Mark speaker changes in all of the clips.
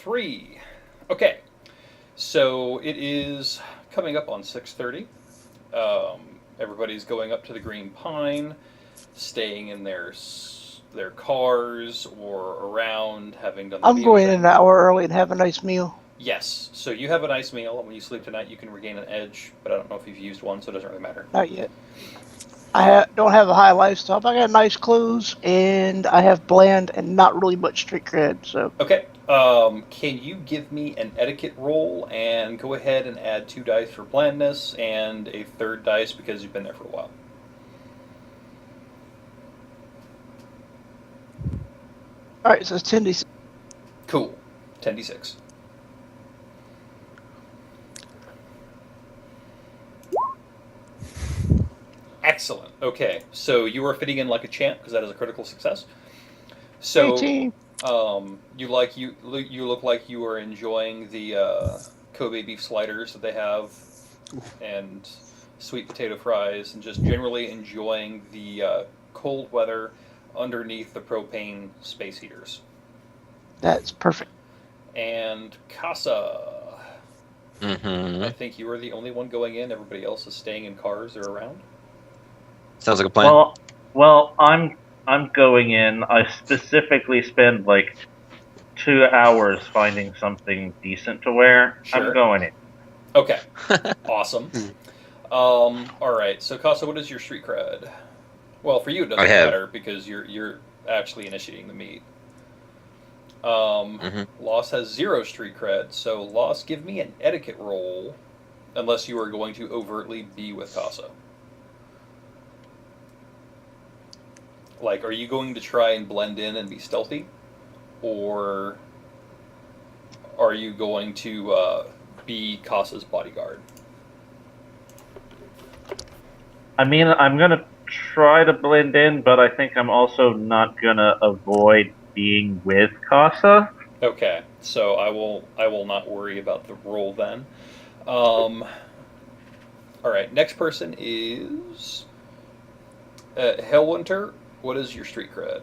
Speaker 1: 3. Okay, so it is coming up on 6:30. Everybody's going up to the Green Pine, staying in their cars or around, having done the
Speaker 2: I'm
Speaker 1: video
Speaker 2: going in
Speaker 1: thing.
Speaker 2: an hour early and have a nice meal.
Speaker 1: Yes, so you have a nice meal, and when you sleep tonight, you can regain an edge, but I don't know if you've used one, so it doesn't really matter.
Speaker 2: Not yet. Don't have a high lifestyle, but I got nice clothes, and I have bland and not really much street cred, so...
Speaker 1: Okay, can you give me an etiquette roll and go ahead and add 2 dice for blandness and a third dice because you've been there for a while?
Speaker 2: Alright, so it's 10d6.
Speaker 1: Cool. 10d6. Excellent. Okay, so you are fitting in like a champ because that is a critical success. So,
Speaker 2: 18.
Speaker 1: you look like you are enjoying the Kobe beef sliders that they have, and sweet potato fries, and just generally enjoying the cold weather underneath the propane space heaters.
Speaker 2: That's perfect.
Speaker 1: And Casa,
Speaker 3: Mm-hmm.
Speaker 1: I think you are the only one going in. Everybody else is staying in cars or around.
Speaker 3: Sounds like a plan.
Speaker 4: Well, I'm going in. I specifically spend like 2 hours finding something decent to wear.
Speaker 1: Sure.
Speaker 4: I'm going in.
Speaker 1: Okay. Awesome. All right. So Casa, what is your street cred? Well, for you it doesn't matter because you're actually initiating the meet. Loss has 0 street cred, so Loss, give me an etiquette roll, unless you are going to overtly be with Casa. Like, are you going to try and blend in and be stealthy? Or are you going to be Casa's bodyguard?
Speaker 4: I mean, I'm gonna try to blend in, but I think I'm also not gonna avoid being with Casa.
Speaker 1: Okay, so I will not worry about the roll then. All right, next person is Hellwinter. What is your street cred?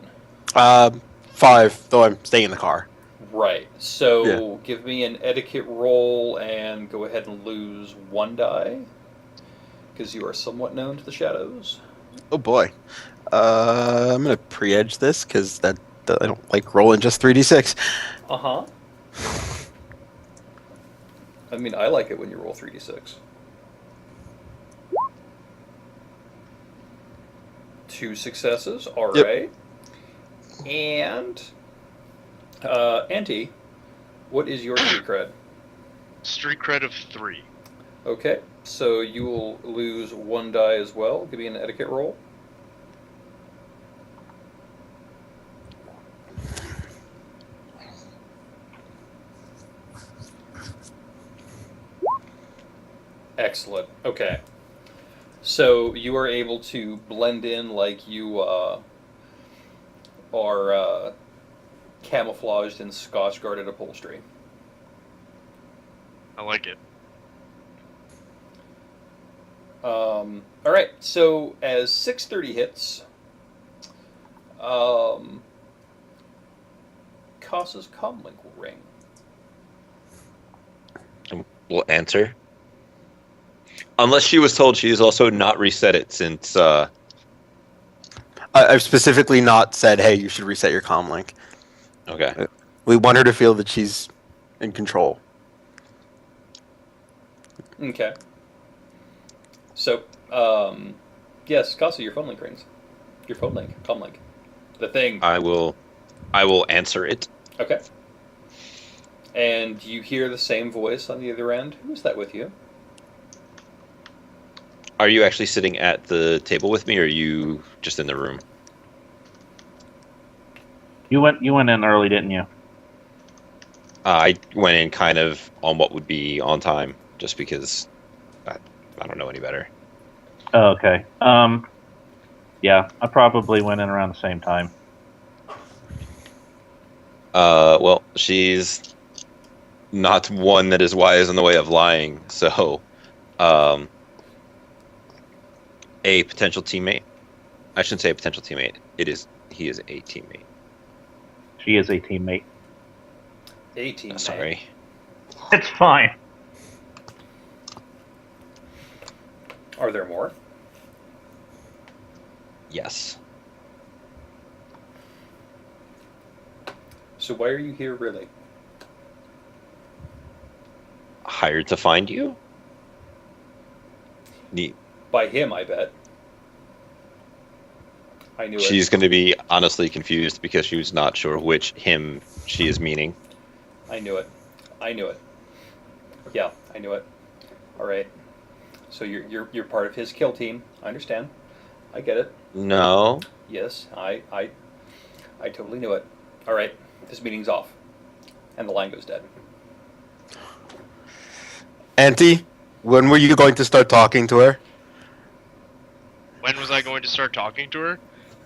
Speaker 5: 5, though I'm staying in the car.
Speaker 1: Right. So give me an etiquette roll and go ahead and lose 1 die because you are somewhat known to the shadows.
Speaker 5: Oh boy. I'm gonna pre-edge this because I don't like rolling just 3d6.
Speaker 1: Uh-huh. I mean, I like it when you roll 3d6. 2 successes. All right. And Auntie, what is your street cred?
Speaker 6: Street cred of 3.
Speaker 1: Okay, so you will lose 1 die as well. Give me an etiquette roll. Excellent. Okay. So you are able to blend in like you are camouflaged in Scotch-guarded upholstery.
Speaker 6: I like it.
Speaker 1: All right. So as 6:30 hits, Casa's comlink will ring.
Speaker 3: We'll answer. Unless she was told she has also not reset it since...
Speaker 5: I've specifically not said, hey, you should reset your comm link.
Speaker 3: Okay.
Speaker 5: We want her to feel that she's in control.
Speaker 1: Okay. So, yes, Casa, your phone link rings. Your phone link, comm link. The thing.
Speaker 3: I will answer it.
Speaker 1: Okay. And you hear the same voice on the other end. Who is that with you?
Speaker 3: Are you actually sitting at the table with me, or are you just in the room?
Speaker 4: You went in early, didn't you?
Speaker 3: I went in kind of on what would be on time, just because I don't know any better.
Speaker 4: Oh, okay. Yeah, I probably went in around the same time.
Speaker 3: Well, she's not one that is wise in the way of lying, so a potential teammate. I shouldn't say a potential teammate. He is a teammate.
Speaker 4: She is a teammate.
Speaker 1: 18. mate.
Speaker 3: Sorry.
Speaker 4: It's fine.
Speaker 1: Are there more?
Speaker 3: Yes.
Speaker 1: So why are you here, really?
Speaker 3: Hired to find you? Neat.
Speaker 1: By him, I bet. I knew
Speaker 3: She's going to be honestly confused because she was not sure which him she is meaning.
Speaker 1: it. I knew it. I knew it. Yeah, I knew it. All right. So you're part of his kill team. I understand. I get it.
Speaker 3: No.
Speaker 1: Yes, I totally knew it. All right. This meeting's off, and the line goes dead.
Speaker 5: Auntie, when were you going to start talking to her?
Speaker 6: When was I going to start talking to her?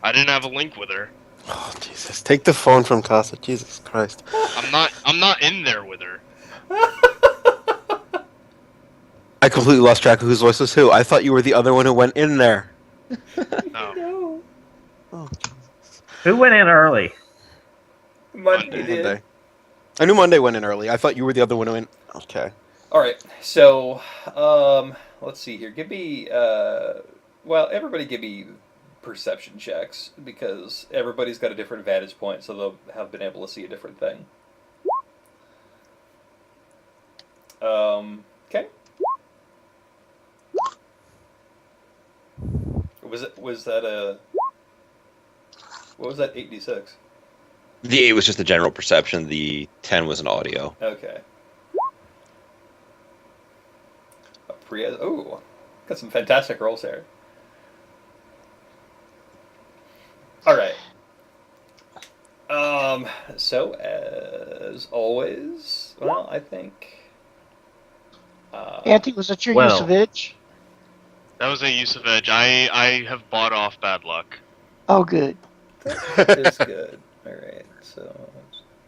Speaker 6: I didn't have a link with her.
Speaker 5: Oh, Jesus. Take the phone from Casa. Jesus Christ.
Speaker 6: I'm not in there with her.
Speaker 5: I completely lost track of whose voice was who. I thought you were the other one who went in there.
Speaker 6: No.
Speaker 5: Oh,
Speaker 4: Who went in early?
Speaker 1: Monday did.
Speaker 5: Monday. I knew Monday went in early. I thought you were the other one who went. Okay.
Speaker 1: All right. So, let's see here. Give me, well, everybody give me perception checks because everybody's got a different vantage point, so they'll have been able to see a different thing. Okay. Was that a? What was that? 8d6.
Speaker 3: The 8 was just the general perception. The 10 was an audio.
Speaker 1: Okay. Oh, got some fantastic rolls there. All right. So as always, well, I think.
Speaker 2: Auntie, was it your
Speaker 4: Well.
Speaker 2: use of itch?
Speaker 6: That was a use of edge. I have bought off bad luck.
Speaker 2: Oh, good.
Speaker 1: That is good. All right. So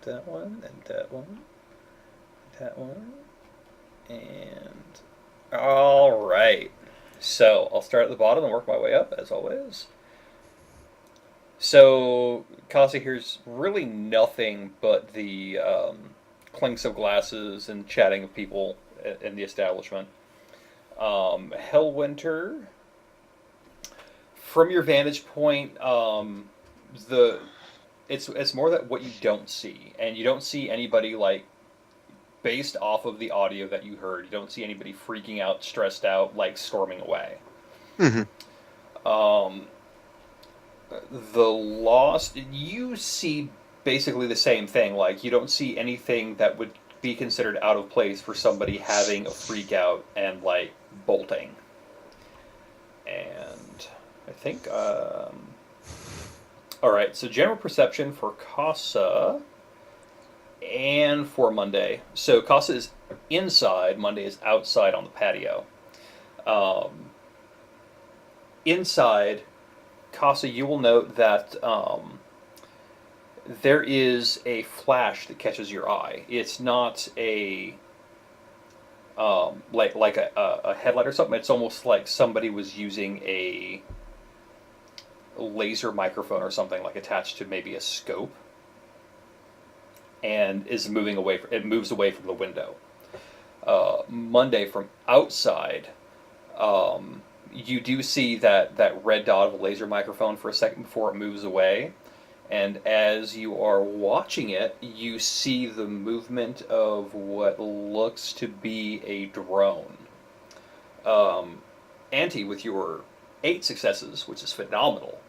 Speaker 1: that one and that one, that one, and all right. So I'll start at the bottom and work my way up as always. So Casa hears really nothing but the clinks of glasses and chatting of people in the establishment. Hellwinter, from your vantage point, it's more that what you don't see, and you don't see anybody like based off of the audio that you heard. You don't see anybody freaking out, stressed out, like storming away.
Speaker 5: Mm-hmm.
Speaker 1: The Lost, you see basically the same thing. Like, you don't see anything that would be considered out of place for somebody having a freak out and, like, bolting. And I think, alright, so general perception for Casa and for Monday. So Casa is inside, Monday is outside on the patio. Inside, Casa, you will note that there is a flash that catches your eye. It's not a like a headlight or something. It's almost like somebody was using a laser microphone or something, like attached to maybe a scope, and is moving away. It moves away from the window. Monday, from outside, you do see that red dot of a laser microphone for a second before it moves away. And as you are watching it, you see the movement of what looks to be a drone. Auntie, with your 8 successes, which is phenomenal,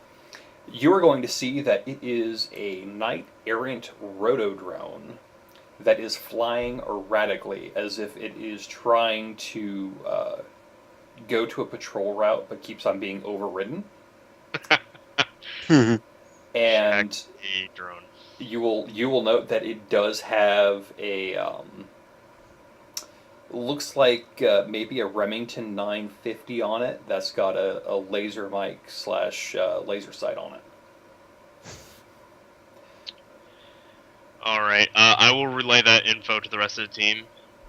Speaker 1: you are going to see that it is a knight errant roto drone that is flying erratically, as if it is trying to go to a patrol route but keeps on being overridden. And
Speaker 6: A drone.
Speaker 1: you will note that it does have a looks like maybe a Remington 950 on it that's got a laser mic / laser sight on it.
Speaker 6: Alright, I will relay that info to the rest of the team.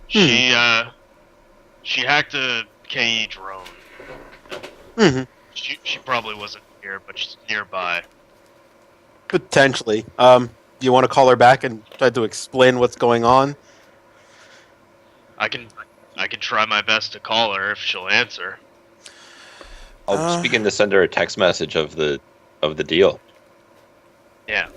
Speaker 6: She hacked a KE drone.
Speaker 5: Mm-hmm.
Speaker 6: She probably wasn't here, but she's nearby.
Speaker 5: Potentially. you want to call her back and try to explain what's going on?
Speaker 6: I can try my best to call her if she'll answer.
Speaker 3: I'll just begin to send her a text message of the deal.
Speaker 6: Yeah.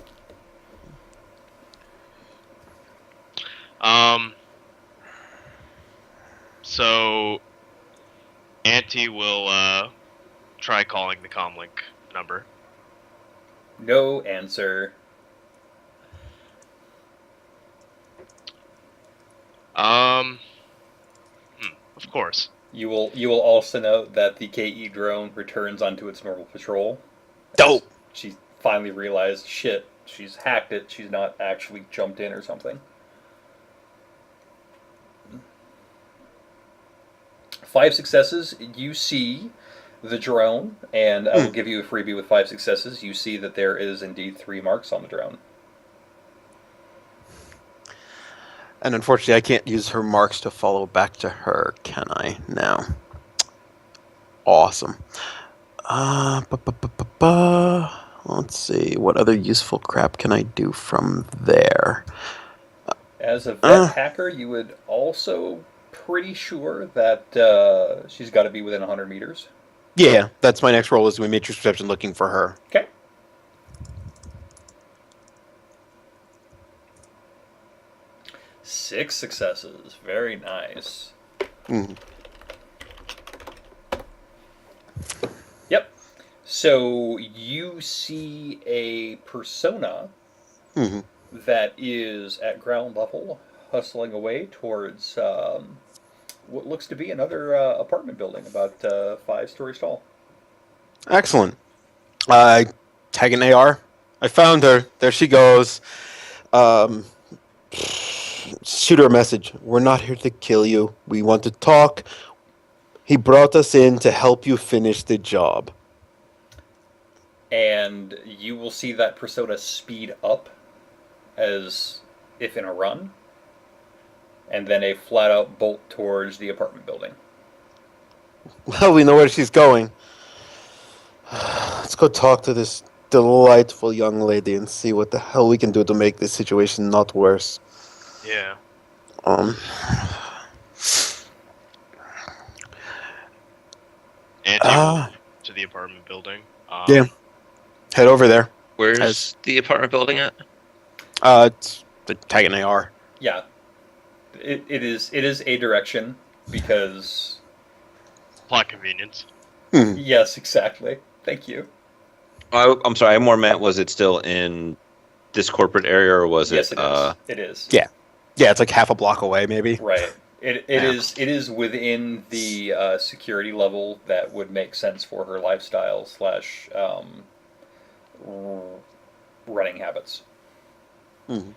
Speaker 6: So Auntie will try calling the comlink number.
Speaker 1: No answer.
Speaker 6: Of course.
Speaker 1: You will also note that the KE drone returns onto its normal patrol.
Speaker 5: Dope.
Speaker 1: She finally realized, shit, she's hacked it. She's not actually jumped in or something. 5 successes. You see the drone, and I will give you a freebie with 5 successes. You see that there is indeed 3 marks on the drone.
Speaker 5: And unfortunately, I can't use her marks to follow back to her, can I? No. Awesome. Let's see. What other useful crap can I do from there?
Speaker 1: As a vet hacker, you would also pretty sure that she's got to be within 100 meters.
Speaker 5: Yeah, that's my next role is doing matrix perception looking for her.
Speaker 1: Okay. Six successes. Very nice.
Speaker 5: Mm.
Speaker 1: Yep. So you see a persona
Speaker 5: Mm-hmm.
Speaker 1: that is at ground level, hustling away towards what looks to be another apartment building, about 5 stories tall.
Speaker 5: Excellent. I tag an AR. I found her. There she goes. Shoot her a message. We're not here to kill you. We want to talk. He brought us in to help you finish the job.
Speaker 1: And you will see that persona speed up as if in a run, and then a flat-out bolt towards the apartment building.
Speaker 5: Well, we know where she's going. Let's go talk to this delightful young lady and see what the hell we can do to make this situation not worse.
Speaker 6: Yeah. Auntie will to the apartment building.
Speaker 5: Yeah. Head over there.
Speaker 3: Where's the apartment building at?
Speaker 5: It's the tag an AR.
Speaker 1: Yeah, it is a direction because
Speaker 6: Plot convenience.
Speaker 1: yes, exactly. Thank you.
Speaker 3: I'm sorry. I more meant, was it still in this corporate area, or was
Speaker 1: Yes,
Speaker 3: it?
Speaker 1: it is. It is.
Speaker 5: Yeah. Yeah, it's like half a block away, maybe.
Speaker 1: Right. It
Speaker 5: Yeah.
Speaker 1: is within the security level that would make sense for her lifestyle / running habits.
Speaker 5: Mm-hmm.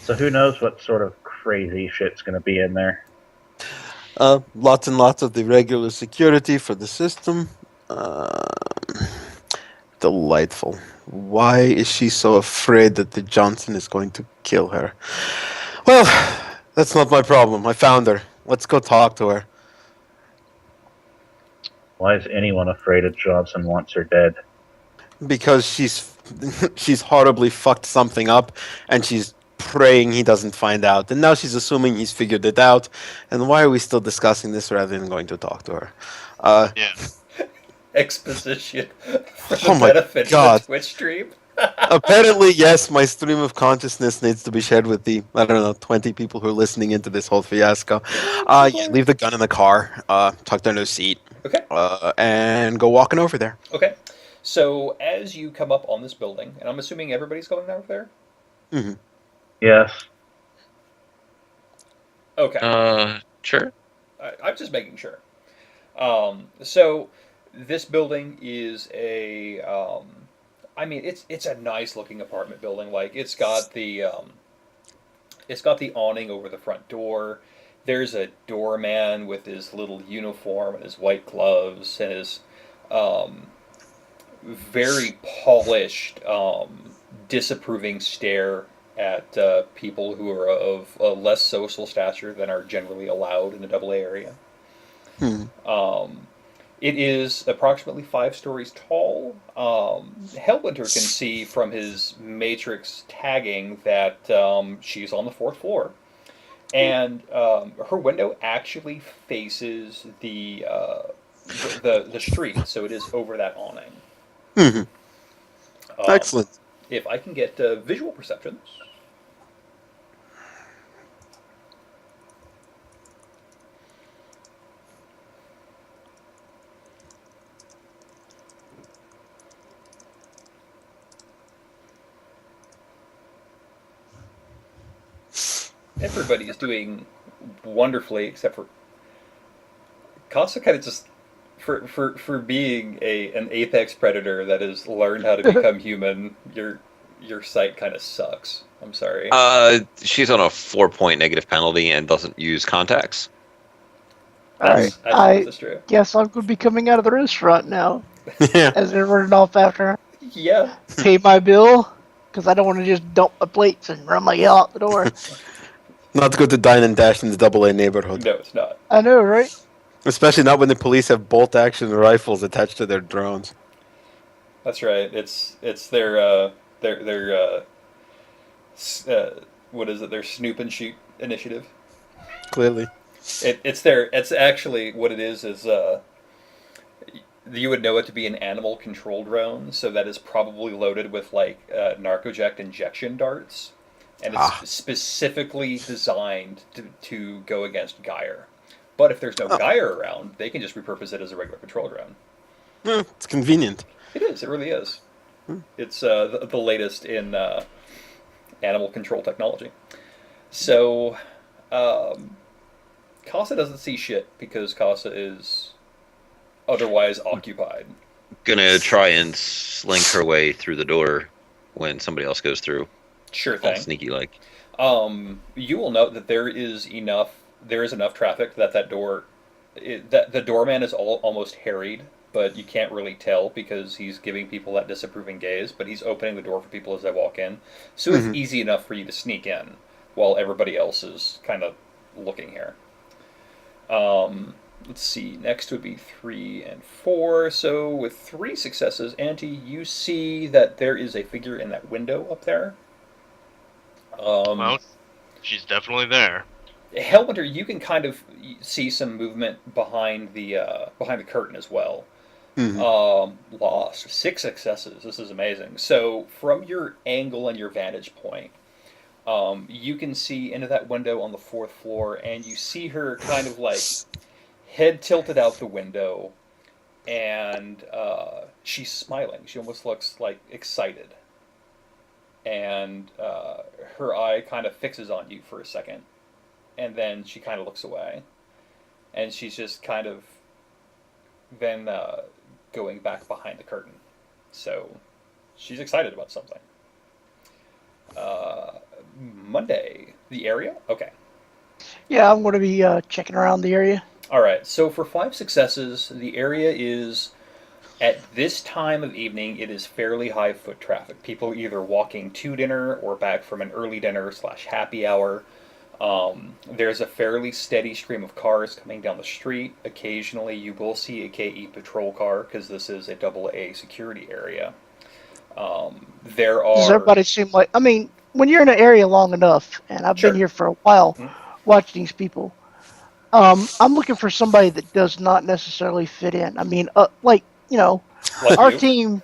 Speaker 4: So who knows what sort of crazy shit's going to be in there?
Speaker 5: Lots and lots of the regular security for the system. Delightful. Why is she so afraid that the Johnson is going to kill her? Well, that's not my problem. I found her. Let's go talk to her.
Speaker 4: Why is anyone afraid of Johnson once her dead?
Speaker 5: Because she's horribly fucked something up, and she's praying he doesn't find out. And now she's assuming he's figured it out. And why are we still discussing this rather than going to talk to her?
Speaker 6: Yeah.
Speaker 1: Exposition for the
Speaker 5: Oh my
Speaker 1: benefit
Speaker 5: God.
Speaker 1: of the Twitch stream.
Speaker 5: Apparently, yes, my stream of consciousness needs to be shared with the, 20 people who are listening into this whole fiasco. Yeah, leave the gun in the car, tucked under the seat,
Speaker 1: Okay.
Speaker 5: and go walking over there.
Speaker 1: Okay. So as you come up on this building, and I'm assuming everybody's going over there?
Speaker 5: Mm-hmm.
Speaker 4: Yes.
Speaker 1: Okay.
Speaker 3: Sure.
Speaker 1: I'm just making sure. So this building is a, it's a nice looking apartment building. Like it's got the awning over the front door. There's a doorman with his little uniform and his white gloves and his very polished, disapproving stare at people who are of a less social stature than are generally allowed in the AA area. It is approximately 5 stories tall. Hellwinter can see from his matrix tagging that she's on the 4th floor, and her window actually faces the street, so it is over that awning.
Speaker 5: Mhm.
Speaker 1: Um,
Speaker 5: Excellent.
Speaker 1: if I can get visual perceptions. Everybody is doing wonderfully except for Casa. Kind of just for being an apex predator that has learned how to become human. Your sight kind of sucks. I'm sorry.
Speaker 3: She's on a 4-point negative penalty and doesn't use contacts.
Speaker 2: All right,
Speaker 1: I suppose
Speaker 2: I
Speaker 1: that's true.
Speaker 2: guess I'm going to be coming out of the restaurant now
Speaker 5: Yeah.
Speaker 2: as they're running off after her.
Speaker 1: Yeah.
Speaker 2: Pay my bill because I don't want to just dump my plates and run my yell out the door.
Speaker 5: Not good to dine and dash in the AA neighborhood.
Speaker 1: No, it's not.
Speaker 2: I know, right?
Speaker 5: Especially not when the police have bolt-action rifles attached to their drones.
Speaker 1: That's right. It's their what is it? Their snoop and shoot initiative.
Speaker 5: Clearly.
Speaker 1: It's actually what it is you would know it to be an animal control drone, so that is probably loaded with like narcoject injection darts, and it's specifically designed to go against Geyer. But if there's no Geyer around, they can just repurpose it as a regular patrol drone.
Speaker 5: It's convenient.
Speaker 1: It is. It really is. It's the latest in animal control technology. So, Casa doesn't see shit because Casa is otherwise occupied.
Speaker 3: Gonna try and slink her way through the door when somebody else goes through.
Speaker 1: Sure
Speaker 3: All
Speaker 1: thing.
Speaker 3: sneaky like.
Speaker 1: You will note that there is enough traffic that that the doorman is almost harried, but you can't really tell because he's giving people that disapproving gaze, but he's opening the door for people as they walk in. So it's easy enough for you to sneak in while everybody else is kind of looking here. Let's see, next would be 3 and 4. So with 3 successes, Auntie, you see that there is a figure in that window up there.
Speaker 6: Well, she's definitely there.
Speaker 1: Hellwinter, you can kind of see some movement behind the curtain as well. Lost 6 successes. This is amazing. So from your angle and your vantage point, you can see into that window on the 4th floor, and you see her kind of like head tilted out the window, and she's smiling. She almost looks like excited, and her eye kind of fixes on you for a second, and then she kind of looks away, and she's just kind of then going back behind the curtain. So she's excited about something. Monday, the area? Okay.
Speaker 2: Yeah, I'm going to be checking around the area.
Speaker 1: All right. So for 5 successes, the area is, at this time of evening, it is fairly high foot traffic. People either walking to dinner or back from an early dinner / happy hour. There's a fairly steady stream of cars coming down the street. Occasionally, you will see a KE patrol car because this is a AA security area. There are.
Speaker 2: Does everybody seem like? I mean, when you're in an area long enough, and I've
Speaker 1: Sure.
Speaker 2: been here for a while, watching these people, I'm looking for somebody that does not necessarily fit in. I mean, like our
Speaker 1: you?
Speaker 2: team.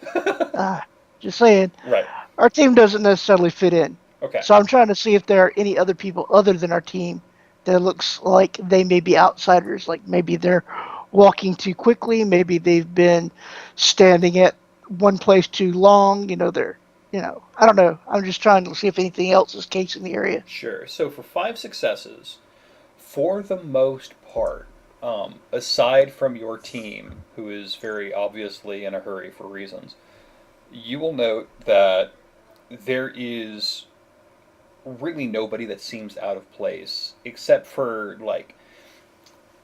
Speaker 2: Just saying,
Speaker 1: Right.
Speaker 2: our team doesn't necessarily fit in.
Speaker 1: Okay.
Speaker 2: So I'm trying to see if there are any other people other than our team that looks like they may be outsiders. Like maybe they're walking too quickly. Maybe they've been standing at one place too long. I don't know. I'm just trying to see if anything else is case in the area.
Speaker 1: Sure. So for 5 successes, for the most part, aside from your team, who is very obviously in a hurry for reasons, you will note that there is really nobody that seems out of place, except for like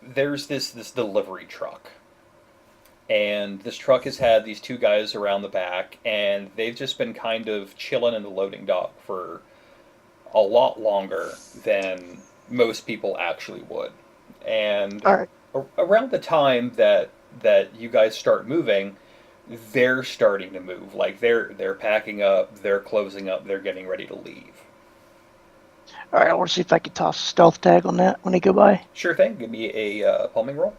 Speaker 1: there's this delivery truck, and this truck has had these 2 guys around the back, and they've just been kind of chilling in the loading dock for a lot longer than most people actually would. And
Speaker 2: All right.
Speaker 1: around the time that that you guys start moving, they're starting to move. Like they're packing up, they're closing up, they're getting ready to leave.
Speaker 2: All right, I want to see if I can toss a stealth tag on that when they go by.
Speaker 1: Sure thing. Give me a palming roll.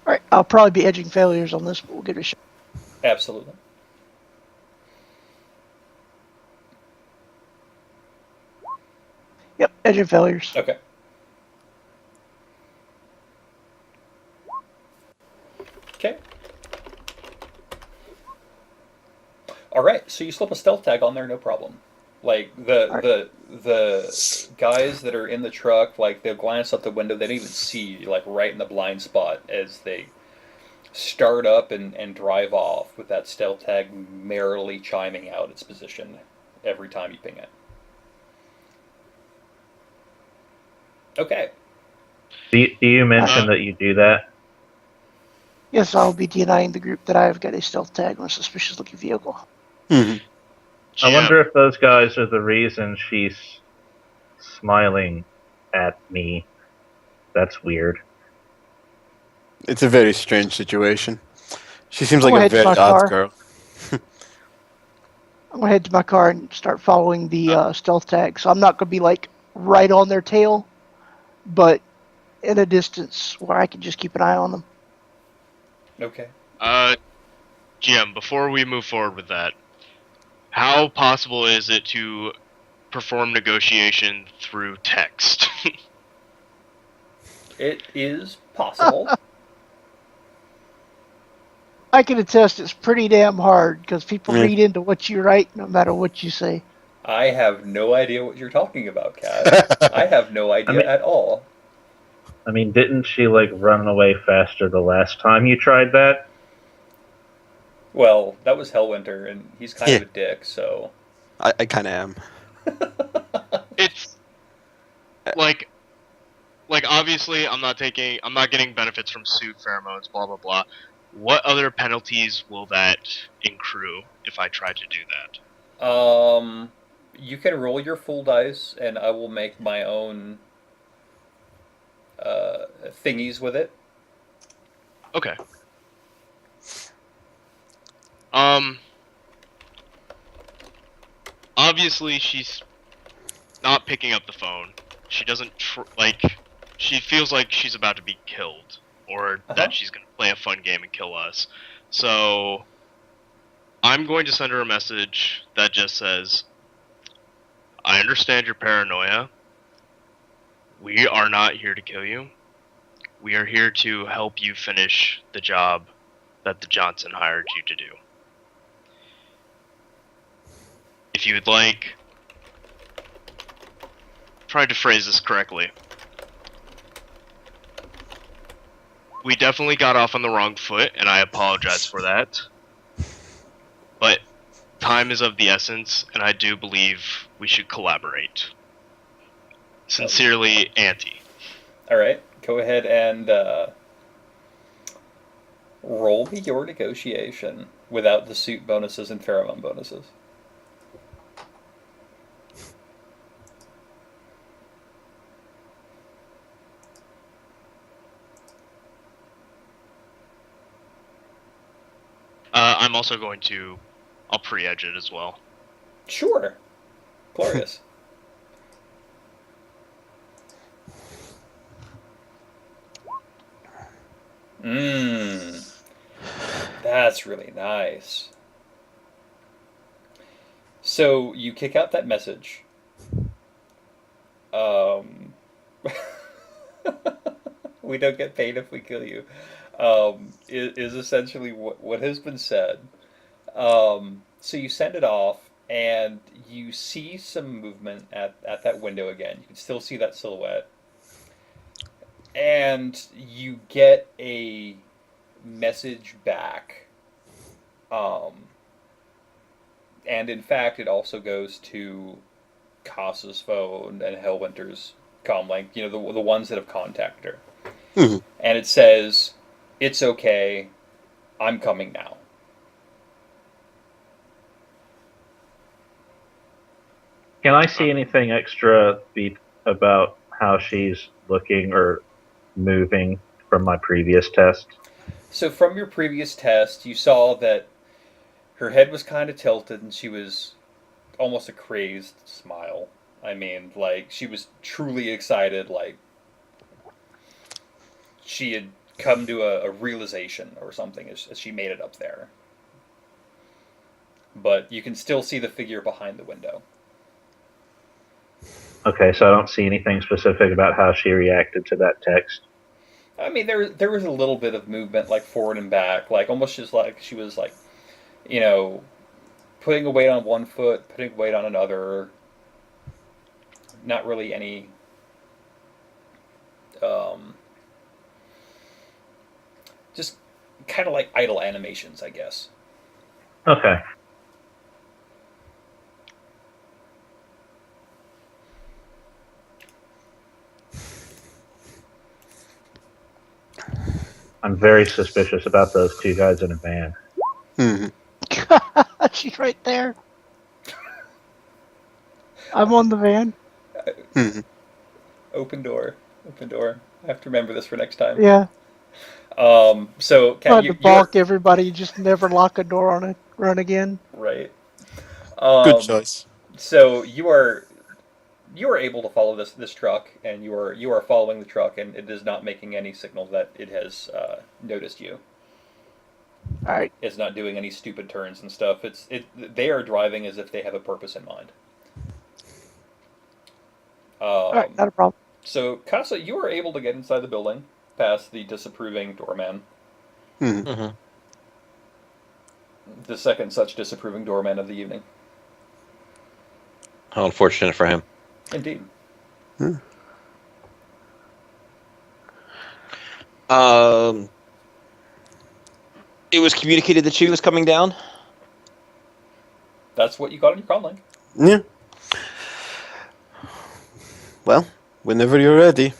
Speaker 2: All right, I'll probably be edging failures on this, but we'll give it a shot.
Speaker 1: Absolutely.
Speaker 2: Yep, edging failures.
Speaker 1: Okay. Okay. All right. So you slip a stealth tag on there, no problem. Like the guys that are in the truck, like they'll glance out the window, they don't even see you, like right in the blind spot as they start up and drive off with that stealth tag merrily chiming out its position every time you ping it. Okay.
Speaker 4: Do you mention that you do that?
Speaker 2: Yes, I'll be denying the group that I have got a stealth tag on a suspicious-looking vehicle.
Speaker 5: Mhm.
Speaker 4: I
Speaker 6: GM,
Speaker 4: wonder if those guys are the reason she's smiling at me. That's weird.
Speaker 5: It's a very strange situation. She seems like
Speaker 2: Go
Speaker 5: a
Speaker 2: ahead,
Speaker 5: very
Speaker 2: my
Speaker 5: odd
Speaker 2: car.
Speaker 5: girl.
Speaker 2: I'm gonna head to my car and start following the stealth tag. So I'm not gonna be like right on their tail, but in a distance where I can just keep an eye on them.
Speaker 1: Okay.
Speaker 6: GM, before we move forward with that, how possible is it to perform negotiation through text?
Speaker 1: It is possible.
Speaker 2: I can attest it's pretty damn hard because people
Speaker 5: Yeah.
Speaker 2: read into what you write no matter what you say.
Speaker 1: I have no idea what you're talking about, Kat. I have no idea at all.
Speaker 4: I mean, didn't she like run away faster the last time you tried that?
Speaker 1: Well, that was Hellwinter, and he's kind
Speaker 5: Yeah.
Speaker 1: of a dick, so.
Speaker 5: I kind of am.
Speaker 6: It's like obviously I'm not getting benefits from suit pheromones, blah blah blah. What other penalties will that accrue if I try to do that?
Speaker 1: You can roll your full dice, and I will make my own thingies with it.
Speaker 6: Okay. Obviously she's not picking up the phone. She doesn't she feels like she's about to be killed, or that she's gonna play a fun game and kill us. So I'm going to send her a message that just says, I understand your paranoia. We are not here to kill you. We are here to help you finish the job that the Johnson hired you to do. If you would like, try to phrase this correctly. We definitely got off on the wrong foot, and I apologize for that. But time is of the essence, and I do believe we should collaborate. Sincerely, Auntie.
Speaker 1: All right, go ahead and roll me your negotiation without the suit bonuses and pheromone bonuses.
Speaker 6: I'm also going to... I'll pre-edge it as well.
Speaker 1: Sure. Glorious. That's really nice. So you kick out that message. We don't get paid if we kill you. Is essentially what has been said. So you send it off, and you see some movement at that window again. You can still see that silhouette. And you get a message back. And in fact, it also goes to Kasa's phone and Hellwinter's comlink, the ones that have contacted her.
Speaker 5: Mhm.
Speaker 1: And it says, "It's okay, I'm coming now."
Speaker 4: Can I see anything extra about how she's looking or moving from my previous test?
Speaker 1: So from your previous test, you saw that her head was kind of tilted and she was almost a crazed smile. I mean, like, she was truly excited, like she had come to a realization or something as she made it up there. But you can still see the figure behind the window.
Speaker 4: Okay, so I don't see anything specific about how she reacted to that text.
Speaker 1: I mean, there was a little bit of movement, like forward and back, like almost just like she was like, you know, putting a weight on one foot, putting weight on another. Not really any just kind of like idle animations, I guess.
Speaker 4: Okay. I'm very suspicious about those two guys in a van.
Speaker 5: Hmm.
Speaker 2: She's right there. I'm on the van.
Speaker 5: Hmm.
Speaker 1: Open door, open door. I have to remember this for next time.
Speaker 2: Yeah.
Speaker 1: So, Kat,
Speaker 2: Trying to balk everybody. Just never lock a door on a run again.
Speaker 1: right.
Speaker 5: Good choice.
Speaker 1: So you are able to follow this truck, and you are following the truck, and it is not making any signal that it has noticed you.
Speaker 2: All right.
Speaker 1: It's not doing any stupid turns and stuff. They are driving as if they have a purpose in mind.
Speaker 2: All right. Not a problem.
Speaker 1: So, Casa, you are able to get inside the building, past the disapproving doorman.
Speaker 5: Hmm.
Speaker 3: Mm-hmm.
Speaker 1: The second such disapproving doorman of the evening.
Speaker 3: How unfortunate for him.
Speaker 1: Indeed.
Speaker 3: It was communicated that she was coming down.
Speaker 1: That's what you got on your comlink.
Speaker 5: Yeah. Well, whenever you're ready.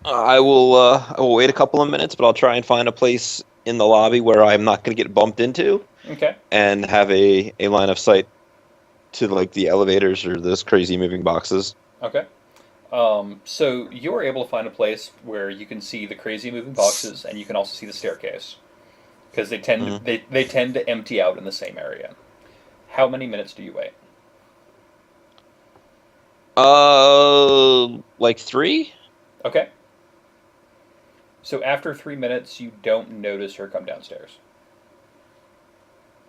Speaker 3: I will wait a couple of minutes, but I'll try and find a place in the lobby where I'm not going to get bumped into,
Speaker 1: Okay.
Speaker 3: and have a line of sight to like the elevators or those crazy moving boxes.
Speaker 1: Okay. So you are able to find a place where you can see the crazy moving boxes, and you can also see the staircase, because they tend they tend to empty out in the same area. How many minutes do you wait?
Speaker 3: Like 3?
Speaker 1: Okay. So after 3 minutes, you don't notice her come downstairs.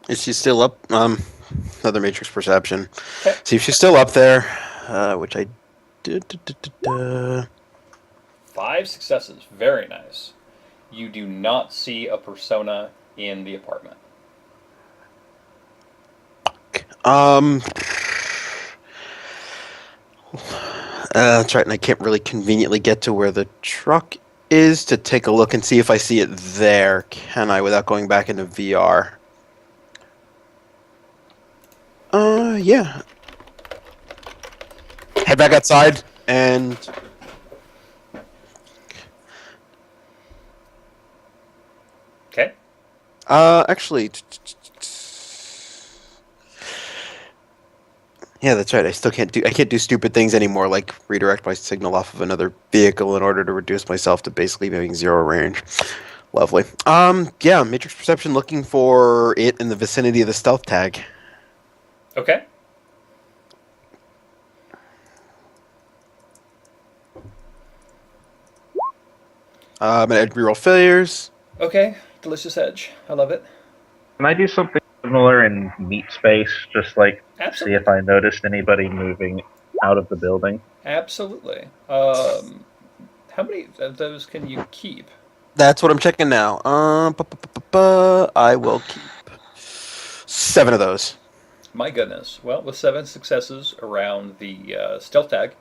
Speaker 5: Is she still up? Another matrix perception.
Speaker 1: Okay.
Speaker 5: See if she's still up there, which I did.
Speaker 1: 5 successes. Very nice. You do not see a persona in the apartment.
Speaker 5: That's right, and I can't really conveniently get to where the truck is to take a look and see if I see it there. Can I, without going back into VR? Yeah. Head back outside and...
Speaker 1: Okay.
Speaker 5: Actually... Yeah, that's right. I can't do stupid things anymore, like redirect my signal off of another vehicle in order to reduce myself to basically having 0 range. Lovely. Yeah, matrix perception, looking for it in the vicinity of the stealth tag.
Speaker 1: Okay.
Speaker 5: I'm gonna reroll failures.
Speaker 1: Okay. Delicious edge. I love it.
Speaker 4: Can I do something similar in meat space? Just like
Speaker 1: Absolutely.
Speaker 4: see if I noticed anybody moving out of the building.
Speaker 1: Absolutely. How many of those can you keep?
Speaker 5: That's what I'm checking now. I will keep 7 of those.
Speaker 1: My goodness. Well, with 7 successes around the stealth tag,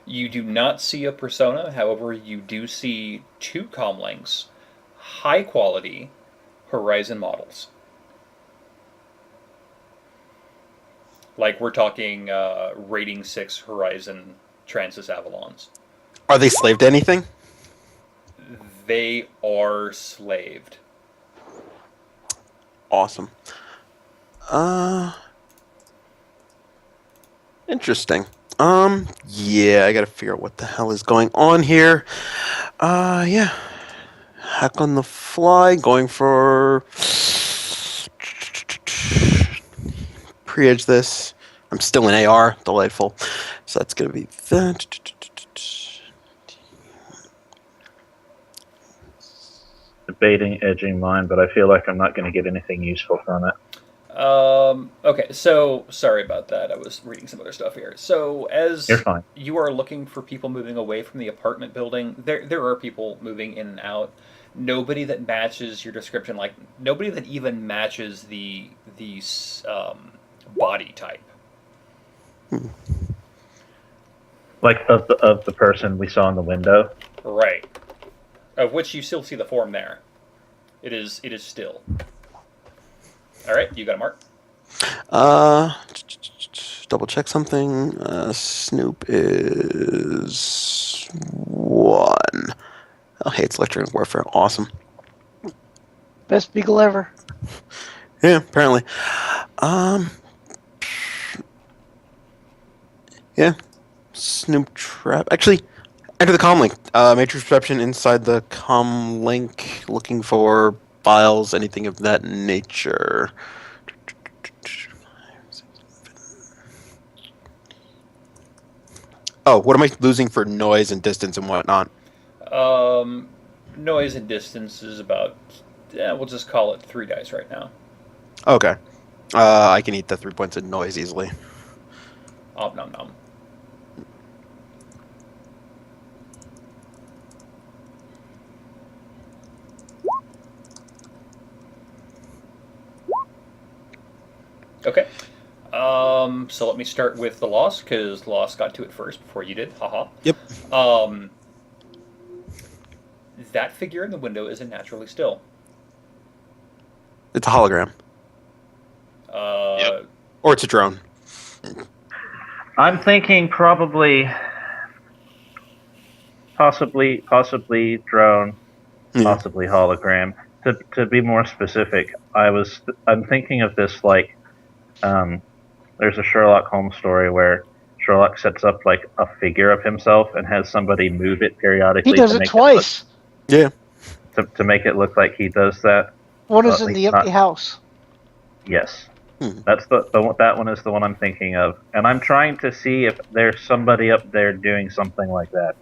Speaker 1: you do not see a persona. However, you do see 2 comlinks, high quality Horizon models. Like we're talking rating 6 Horizon Transys Avalons.
Speaker 5: Are they slaved to anything?
Speaker 1: They are slaved.
Speaker 5: Awesome. Interesting. Yeah, I gotta figure out what the hell is going on here. Yeah. hack on the fly, going for pre-edge this. I'm still in AR, delightful. So that's gonna be that.
Speaker 4: Debating edging mine, but I feel like I'm not going to get anything useful from it.
Speaker 1: Okay, so sorry about that. I was reading some other stuff here. So as
Speaker 4: You're fine.
Speaker 1: you are looking for people moving away from the apartment building, there are people moving in and out. Nobody that matches your description, like nobody that even matches the body type.
Speaker 4: Like of the person we saw in the window.
Speaker 1: Right. Of which you still see the form there. It is still. All right, you got a mark.
Speaker 5: Double check something. Snoop is 1. Oh, hey, it's Electronic Warfare. Awesome.
Speaker 2: Best beagle ever.
Speaker 5: Yeah, apparently. Yeah. Snoop trap. Actually, enter the comm link. Matrix reception inside the comm link. Looking for files, anything of that nature. Oh, what am I losing for noise and distance and whatnot?
Speaker 1: Noise and distance is about. Yeah, we'll just call it 3 dice right now.
Speaker 5: Okay. I can eat the 3 points of noise easily.
Speaker 1: Om nom nom. Okay. So let me start with the loss, because loss got to it first before you did. Haha.
Speaker 5: Yep.
Speaker 1: That figure in the window isn't naturally still.
Speaker 5: It's a hologram.
Speaker 6: Yep.
Speaker 5: Or it's a drone.
Speaker 4: I'm thinking possibly drone,
Speaker 5: Yeah.
Speaker 4: possibly hologram. To be more specific, I'm thinking of this like there's a Sherlock Holmes story where Sherlock sets up like a figure of himself and has somebody move it periodically.
Speaker 2: He does
Speaker 4: to
Speaker 2: it
Speaker 4: make
Speaker 2: twice.
Speaker 5: Yeah.
Speaker 4: To make it look like he does that.
Speaker 2: One is
Speaker 4: at
Speaker 2: in
Speaker 4: least
Speaker 2: the empty
Speaker 4: not-
Speaker 2: house.
Speaker 4: Yes.
Speaker 5: Hmm.
Speaker 4: That's that one is the one I'm thinking of, and I'm trying to see if there's somebody up there doing something like that,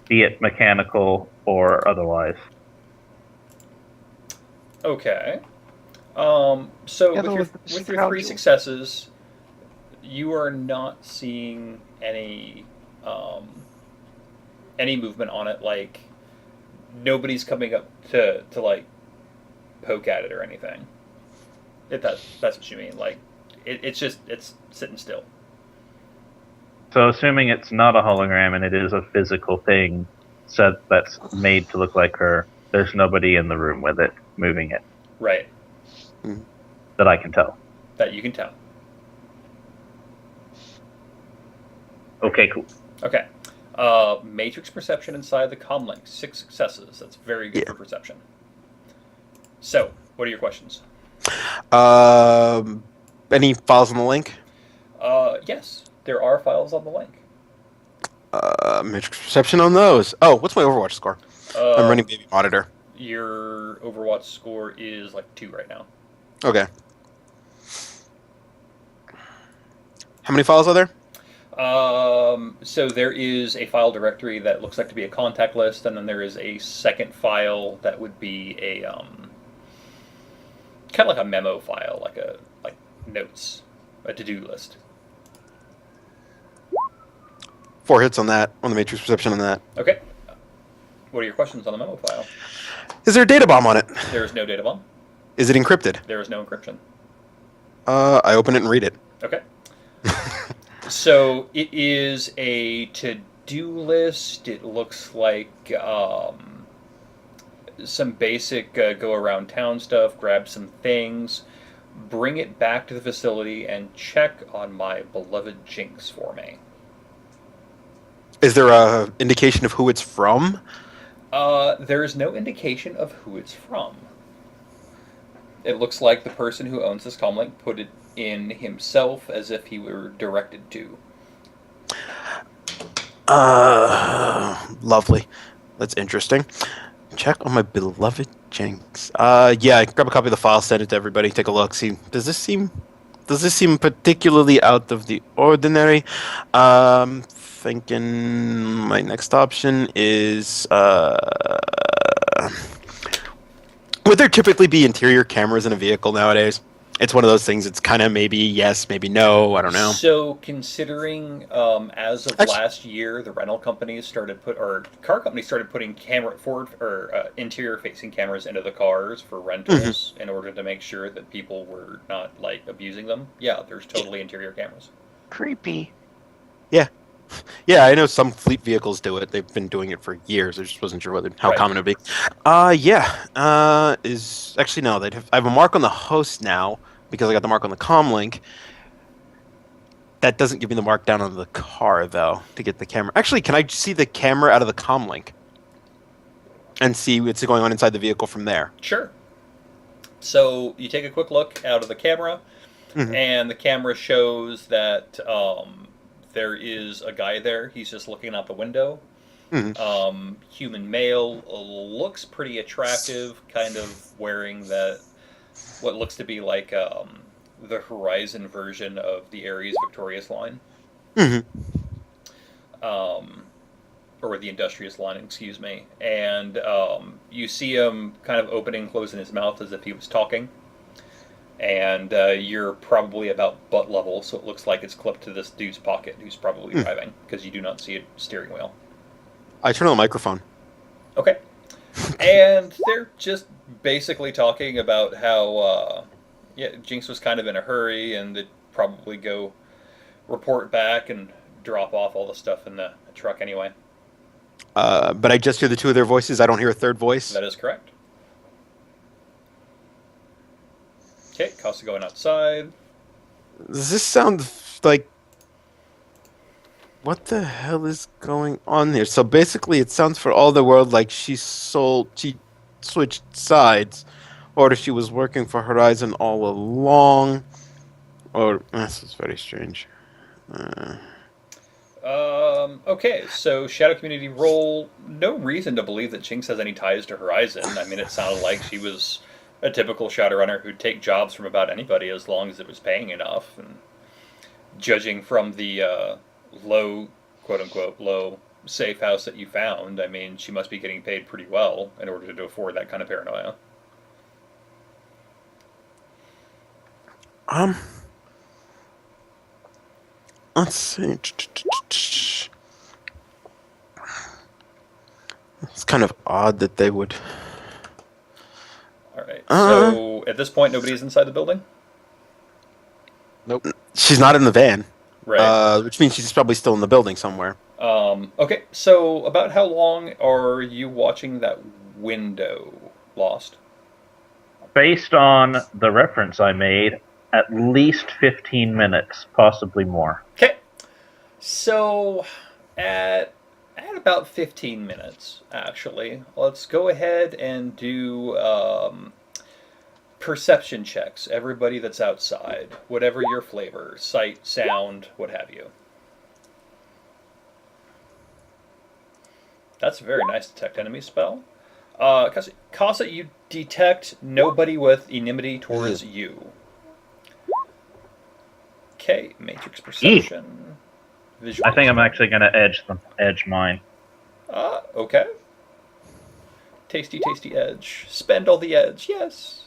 Speaker 4: be it mechanical or otherwise.
Speaker 1: Okay. So
Speaker 2: Yeah,
Speaker 1: with
Speaker 2: the
Speaker 1: your
Speaker 2: crowd
Speaker 1: 3
Speaker 2: jewel.
Speaker 1: successes, you are not seeing any movement on it. Like nobody's coming up to like poke at it or anything. If that's what you mean. Like it's sitting still.
Speaker 4: So assuming it's not a hologram and it is a physical thing, so that's made to look like her, there's nobody in the room with it moving it
Speaker 1: Right.
Speaker 4: that I can tell.
Speaker 1: That you can tell.
Speaker 4: Okay, cool.
Speaker 1: Okay. Matrix perception inside the comlink. 6 successes. That's very good for perception. So, what are your questions?
Speaker 5: Any files on the link?
Speaker 1: Yes, there are files on the link.
Speaker 5: Matrix perception on those. Oh, what's my Overwatch score? I'm running baby monitor.
Speaker 1: Your Overwatch score is like 2 right now.
Speaker 5: Okay. How many files are there?
Speaker 1: So there is a file directory that looks like to be a contact list, and then there is a second file that would be a kind of like a memo file, like notes, a to-do list.
Speaker 5: 4 hits on that, on the Matrix perception on that.
Speaker 1: Okay. What are your questions on the memo file?
Speaker 5: Is there a data bomb on it?
Speaker 1: There is no data bomb.
Speaker 5: Is it encrypted?
Speaker 1: There is no encryption.
Speaker 5: I open it and read it.
Speaker 1: Okay. So it is a to-do list. It looks like some basic go around town stuff, grab some things, bring it back to the facility, and check on my beloved Jinx for me.
Speaker 5: Is there a indication of who it's from?
Speaker 1: There is no indication of who it's from. It looks like the person who owns this comlink put it in himself as if he were directed to.
Speaker 5: Lovely. That's interesting. Check on my beloved Jinx. Yeah, grab a copy of the file, send it to everybody, take a look, see does this seem particularly out of the ordinary? Thinking my next option is would there typically be interior cameras in a vehicle nowadays? It's one of those things. It's kind of maybe yes, maybe no. I don't know.
Speaker 1: So, considering as of
Speaker 5: Actu-
Speaker 1: last year, the rental companies or car companies started putting camera forward or interior facing cameras into the cars for rentals in order to make sure that people were not like abusing them. Yeah, there's totally interior cameras.
Speaker 2: Creepy.
Speaker 5: Yeah, yeah. I know some fleet vehicles do it. They've been doing it for years. I just wasn't sure how
Speaker 1: Right.
Speaker 5: common it would be. Yeah. Is actually no. I have a mark on the host now because I got the mark on the comm link. That doesn't give me the mark down on the car though to get the camera. Actually, can I see the camera out of the comm link and see what's going on inside the vehicle from there?
Speaker 1: Sure. So you take a quick look out of the camera,
Speaker 5: Mhm.
Speaker 1: and the camera shows that there is a guy there. He's just looking out the window.
Speaker 5: Mhm.
Speaker 1: Human male, looks pretty attractive, kind of wearing what looks to be like the Horizon version of the Ares Victorious line,
Speaker 5: Mhm.
Speaker 1: um, or the Industrious line, excuse me. And you see him kind of opening and closing his mouth as if he was talking. And you're probably about butt level, so it looks like it's clipped to this dude's pocket who's probably driving, because you do not see a steering wheel.
Speaker 5: I turn on the microphone.
Speaker 1: Okay. And they're just basically talking about how, yeah, Jinx was kind of in a hurry and they'd probably go report back and drop off all the stuff in the truck anyway.
Speaker 5: But I just hear the two of their voices. I don't hear a third voice.
Speaker 1: That is correct. Okay, Costa going outside.
Speaker 5: Does this sound like what the hell is going on here? So basically, it sounds for all the world like she switched sides, or she was working for Horizon all along. Or this is very strange. Uh,
Speaker 1: Okay, so Shadow Community roll. No reason to believe that Jinx has any ties to Horizon. I mean, it sounded like she was a typical Shadowrunner who'd take jobs from about anybody as long as it was paying enough. And judging from the low, quote unquote, low safe house that you found, I mean, she must be getting paid pretty well in order to afford that kind of paranoia.
Speaker 5: um, let's see. It's kind of odd that they would.
Speaker 1: All right. So at this point, nobody's inside the building.
Speaker 5: She's not in the van,
Speaker 1: Right.
Speaker 5: which means she's probably still in the building somewhere.
Speaker 1: Okay. So about how long are you watching that window, Lost?
Speaker 4: Based on the reference I made, at least 15 minutes, possibly more.
Speaker 1: Okay. So at about 15 minutes, actually, let's go ahead and do perception checks. Everybody that's outside, whatever your flavor, sight, sound, what have you. That's a very nice detect enemy spell. Casa, you detect nobody with enmity towards you. Okay, matrix perception. Visual.
Speaker 4: I think I'm actually going to edge mine.
Speaker 1: Okay. Tasty, tasty edge. Spend all the edge, yes.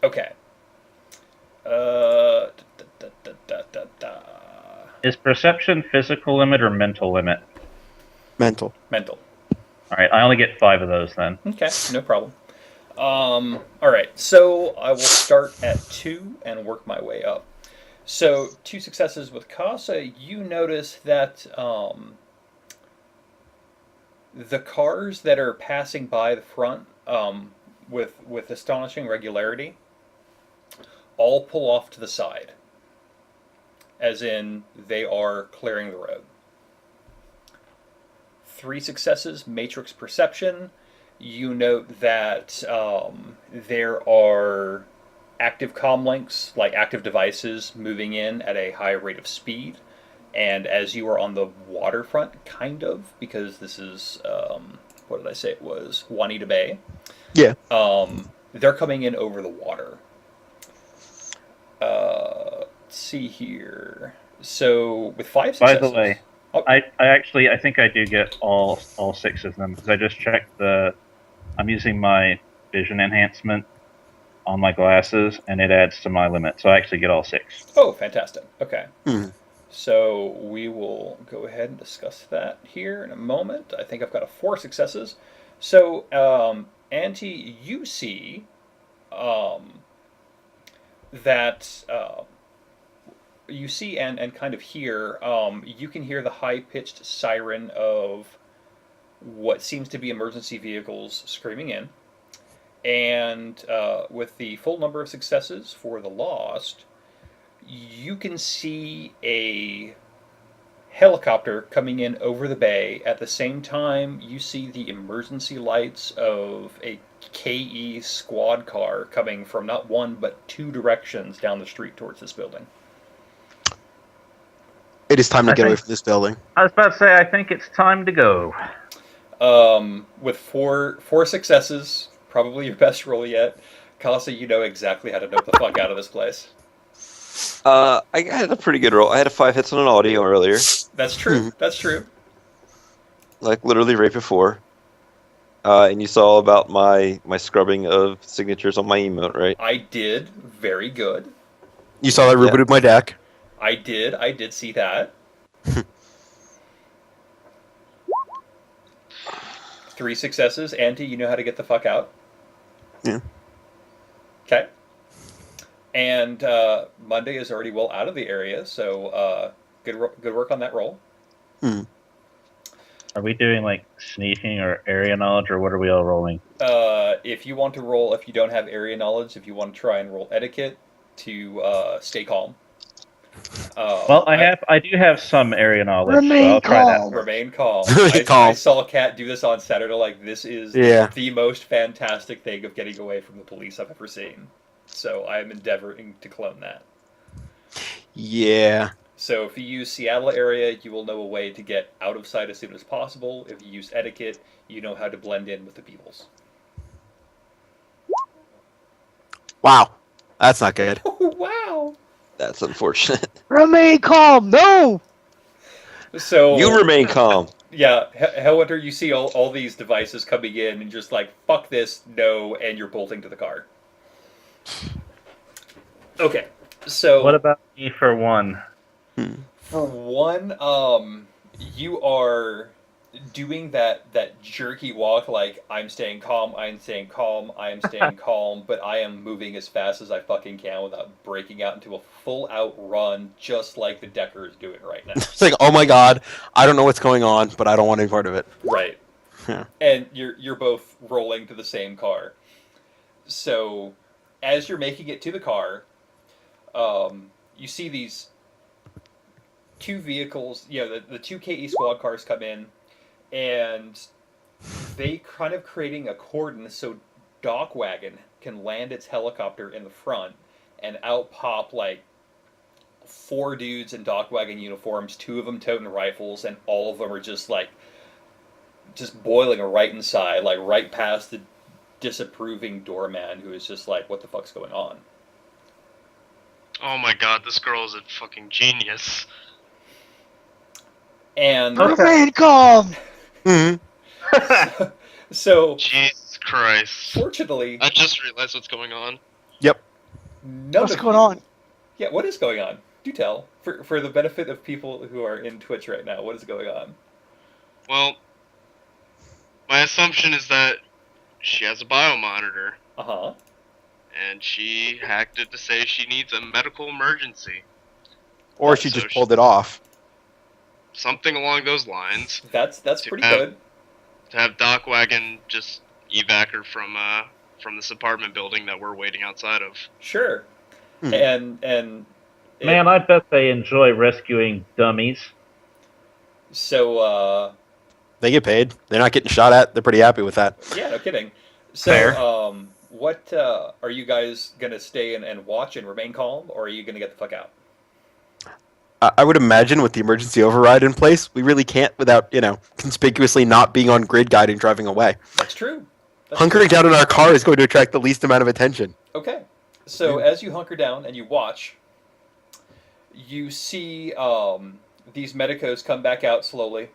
Speaker 1: Okay. Da, da, da, da, da, da.
Speaker 4: Is perception physical limit or mental limit?
Speaker 5: Mental.
Speaker 1: Mental.
Speaker 4: All right, I only get 5 of those then.
Speaker 1: Okay, no problem. All right, so I will start at 2 and work my way up. So 2 successes with Casa. You notice that the cars that are passing by the front with astonishing regularity all pull off to the side. as in they are clearing the road. 3 successes, matrix perception. You note that there are active comm links, like active devices, moving in at a high rate of speed. And as you are on the waterfront, kind of, because this is, what did I say it was? Juanita Bay.
Speaker 5: Yeah.
Speaker 1: They're coming in over the water. Let's see here. So, with 5
Speaker 4: By
Speaker 1: successes...
Speaker 4: the way,
Speaker 1: Oh,
Speaker 4: I think I do get all 6 of them because I just checked I'm using my vision enhancement on my glasses and it adds to my limit, so I actually get all 6.
Speaker 1: oh, fantastic. Okay.
Speaker 5: Hmm.
Speaker 1: So we will go ahead and discuss that here in a moment. I think I've got 4 successes. So, Auntie, you see that you see and kind of hear, you can hear the high-pitched siren of what seems to be emergency vehicles screaming in. And with the full number of successes for the Lost, you can see a helicopter coming in over the bay. At the same time, you see the emergency lights of a KE squad car coming from not one but 2 directions down the street towards this building.
Speaker 5: It is time to
Speaker 4: I
Speaker 5: get away
Speaker 4: think-
Speaker 5: from this building.
Speaker 4: I was about to say, I think it's time to go.
Speaker 1: With four successes, probably your best roll yet, Kasa, you know exactly how to nope the fuck out of this place.
Speaker 3: I had a pretty good roll. I had a 5 hits on an audio earlier,
Speaker 1: That's true. That's true.
Speaker 3: like literally right before. And you saw about my scrubbing of signatures on my emote, right?
Speaker 1: I did very good.
Speaker 5: You saw that I rebooted my deck.
Speaker 1: I did see that. 3 successes. Auntie, you know how to get the fuck out.
Speaker 5: Yeah.
Speaker 1: Okay. And Monday is already well out of the area, so good work on that roll.
Speaker 4: Are we doing like sneaking or area knowledge, or what are we all rolling?
Speaker 1: If you want to roll, if you don't have area knowledge, if you want to try and roll etiquette to stay calm.
Speaker 4: Well, I do have some area knowledge, so
Speaker 2: Remain
Speaker 4: I'll try
Speaker 2: calm.
Speaker 4: that.
Speaker 1: Remain calm.
Speaker 5: Remain
Speaker 1: I
Speaker 5: calm.
Speaker 1: saw Kat do this on Saturday. Like, this is
Speaker 5: Yeah.
Speaker 1: the most fantastic thing of getting away from the police I've ever seen. So I am endeavoring to clone that.
Speaker 5: Yeah.
Speaker 1: So if you use Seattle area, you will know a way to get out of sight as soon as possible. If you use etiquette, you know how to blend in with the peoples.
Speaker 5: Wow. That's not good.
Speaker 1: Wow.
Speaker 3: That's unfortunate.
Speaker 2: Remain calm. No.
Speaker 1: So
Speaker 3: You remain calm.
Speaker 1: yeah, Hellwinter, you see all these devices coming in and just like, fuck this, no, and you're bolting to the car. Okay, so
Speaker 4: What about me for one?
Speaker 1: for one, you are doing that jerky walk, like I'm staying calm, I'm staying calm, I'm staying calm, but I am moving as fast as I fucking can without breaking out into a full out run, just like the Decker is doing right now.
Speaker 5: It's like, oh my god, I don't know what's going on, but I don't want any part of it.
Speaker 1: Right.
Speaker 5: Yeah.
Speaker 1: And you're both rolling to the same car. So as you're making it to the car, you see these 2 vehicles, the 2 KE squad cars come in, and they kind of creating a cordon so Dock Wagon can land its helicopter in the front, and out pop like 4 dudes in Dock Wagon uniforms, 2 of them toting rifles, and all of them are just boiling right inside, like right past the disapproving doorman who is just like, what the fuck's going on?
Speaker 6: Oh my god, this girl is a fucking genius.
Speaker 1: And
Speaker 2: Remain calm.
Speaker 5: Mm-hmm.
Speaker 1: so
Speaker 6: Jesus Christ.
Speaker 1: fortunately,
Speaker 6: I just realized what's going on.
Speaker 5: Yep.
Speaker 1: none
Speaker 2: What's
Speaker 1: of
Speaker 2: going
Speaker 1: you-
Speaker 2: on?
Speaker 1: Yeah, what is going on? Do tell. For the benefit of people who are in Twitch right now, what is going on?
Speaker 6: Well, my assumption is that she has a biomonitor,
Speaker 1: Uh-huh.
Speaker 6: and she hacked it to say she needs a medical emergency.
Speaker 5: Or she
Speaker 6: So
Speaker 5: just pulled it off.
Speaker 6: Something along those lines.
Speaker 1: That's
Speaker 6: To
Speaker 1: pretty
Speaker 6: have-
Speaker 1: good.
Speaker 6: To have Doc Wagon just evac her from this apartment building that we're waiting outside of.
Speaker 1: Sure.
Speaker 5: Hmm.
Speaker 1: And
Speaker 4: Man, I bet they enjoy rescuing dummies.
Speaker 1: So,
Speaker 5: They get paid. They're not getting shot at. They're pretty happy with that.
Speaker 1: yeah, no kidding. So,
Speaker 4: Fair.
Speaker 1: what are you guys gonna stay and watch and remain calm, or are you gonna get the fuck out?
Speaker 5: I would imagine with the emergency override in place, we really can't without, conspicuously not being on grid guide and driving away.
Speaker 1: That's true. That's
Speaker 5: Hunkering down in our car is going to attract the least amount of attention.
Speaker 1: Okay. So as you hunker down and you watch, you see these medicos come back out slowly,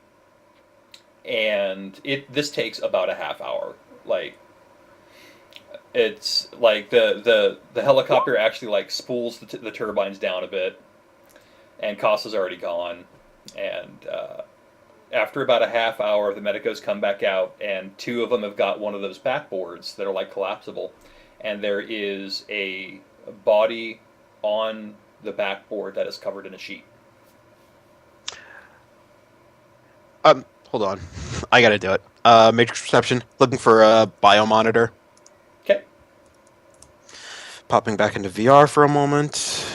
Speaker 1: and this takes about a half hour. Like it's like the helicopter actually like spools the turbines down a bit, and Costa's already gone, and after about a half hour, the medicos come back out, and two of them have got one of those backboards that are like collapsible, and there is a body on the backboard that is covered in a sheet.
Speaker 5: Hold on. I gotta do it. Matrix perception. Looking for a biomonitor.
Speaker 1: Okay.
Speaker 5: Popping back into VR for a moment.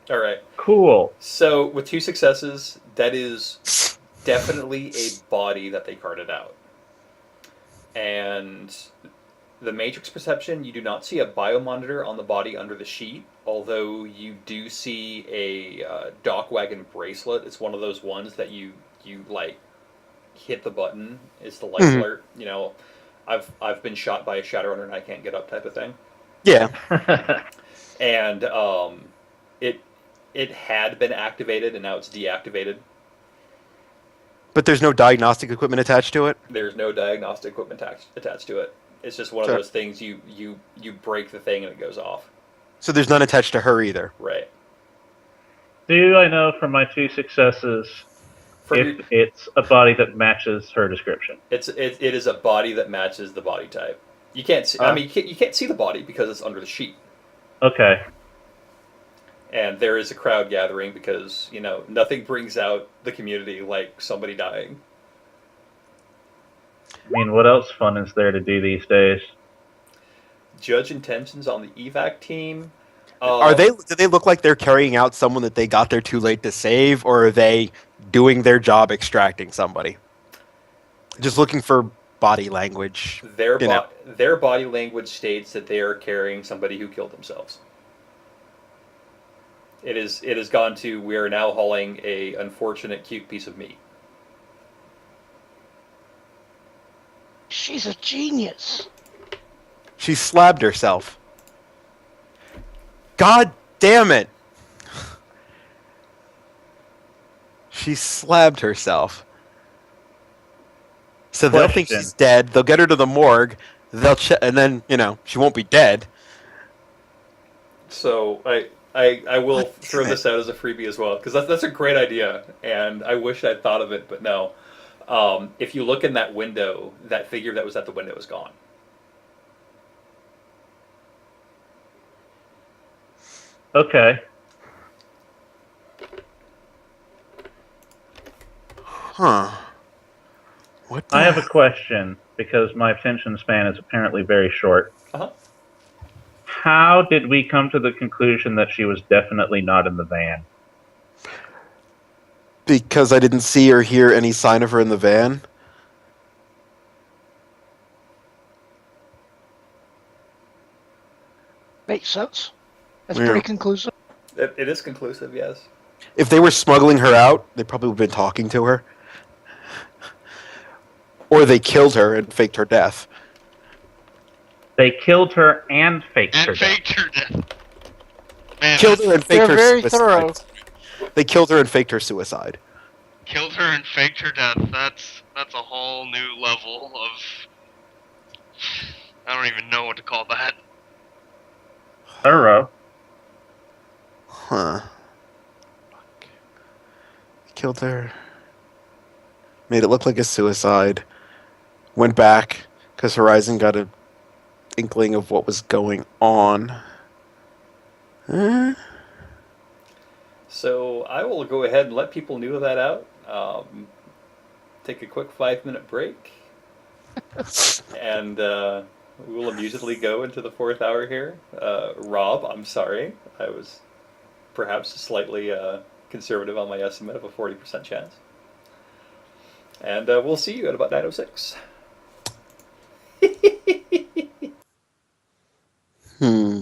Speaker 1: All right.
Speaker 4: Cool.
Speaker 1: So with 2 successes, that is definitely a body that they carted out. And the matrix perception, you do not see a biomonitor on the body under the sheet, although you do see a dock wagon bracelet. It's one of those ones that you like hit the button. It's the life alert. I've been shot by a Shadowrunner and I can't get up type of thing.
Speaker 5: Yeah.
Speaker 1: And it had been activated and now it's deactivated.
Speaker 5: But there's no diagnostic equipment attached to it?
Speaker 1: There's no diagnostic equipment attached to it. It's just one of those things you break the thing and it goes off.
Speaker 5: So there's none attached to her either?
Speaker 1: Right.
Speaker 4: Do I know from my 2 successes if it's a body that matches her description?
Speaker 1: It is a body that matches the body type. You can't see. I mean, you can't see the body because it's under the sheet.
Speaker 4: Okay.
Speaker 1: And there is a crowd gathering because nothing brings out the community like somebody dying.
Speaker 4: I mean, what else fun is there to do these days?
Speaker 1: Judge intentions on the evac team.
Speaker 5: Do they look like they're carrying out someone that they got there too late to save, or are they doing their job extracting somebody? Just looking for body language.
Speaker 1: Their body language states that they are carrying somebody who killed themselves. It has gone to, we are now hauling a unfortunate cute piece of meat.
Speaker 2: She's a genius.
Speaker 5: She slabbed herself. God damn it! She slabbed herself. So they'll think she's dead. They'll get her to the morgue. And then she won't be dead.
Speaker 1: So I will throw this out as a freebie as well because that's a great idea, and I wish I'd thought of it, but no. If you look in that window, that figure that was at the window is gone.
Speaker 4: Okay.
Speaker 5: Huh. What?
Speaker 4: I have a question because my attention span is apparently very short.
Speaker 1: Uh-huh.
Speaker 4: How did we come to the conclusion that she was definitely not in the van?
Speaker 5: Because I didn't see or hear any sign of her in the van.
Speaker 2: Makes sense. That's
Speaker 5: Yeah.
Speaker 2: pretty conclusive.
Speaker 1: It is conclusive, yes.
Speaker 5: If they were smuggling her out, they probably would have been talking to her. Or they killed her and faked her death.
Speaker 4: They killed her and faked her death.
Speaker 6: Faked her death. Man,
Speaker 5: Killed her and faked
Speaker 2: They're
Speaker 5: her
Speaker 2: very
Speaker 5: suicide.
Speaker 2: thorough.
Speaker 5: They killed her and faked her suicide.
Speaker 6: killed her and faked her death. That's a whole new level of. I don't even know what to call that.
Speaker 4: Thorough.
Speaker 5: Huh. Killed her. Made it look like a suicide. Went back because Horizon got an inkling of what was going on.
Speaker 1: So I will go ahead and let people know that out. Take a quick 5-minute break, and we will immediately go into the fourth hour here. Rob, I'm sorry. I was perhaps slightly conservative on my estimate of a 40% chance. And we'll see you at about 9:06.
Speaker 5: Hmm.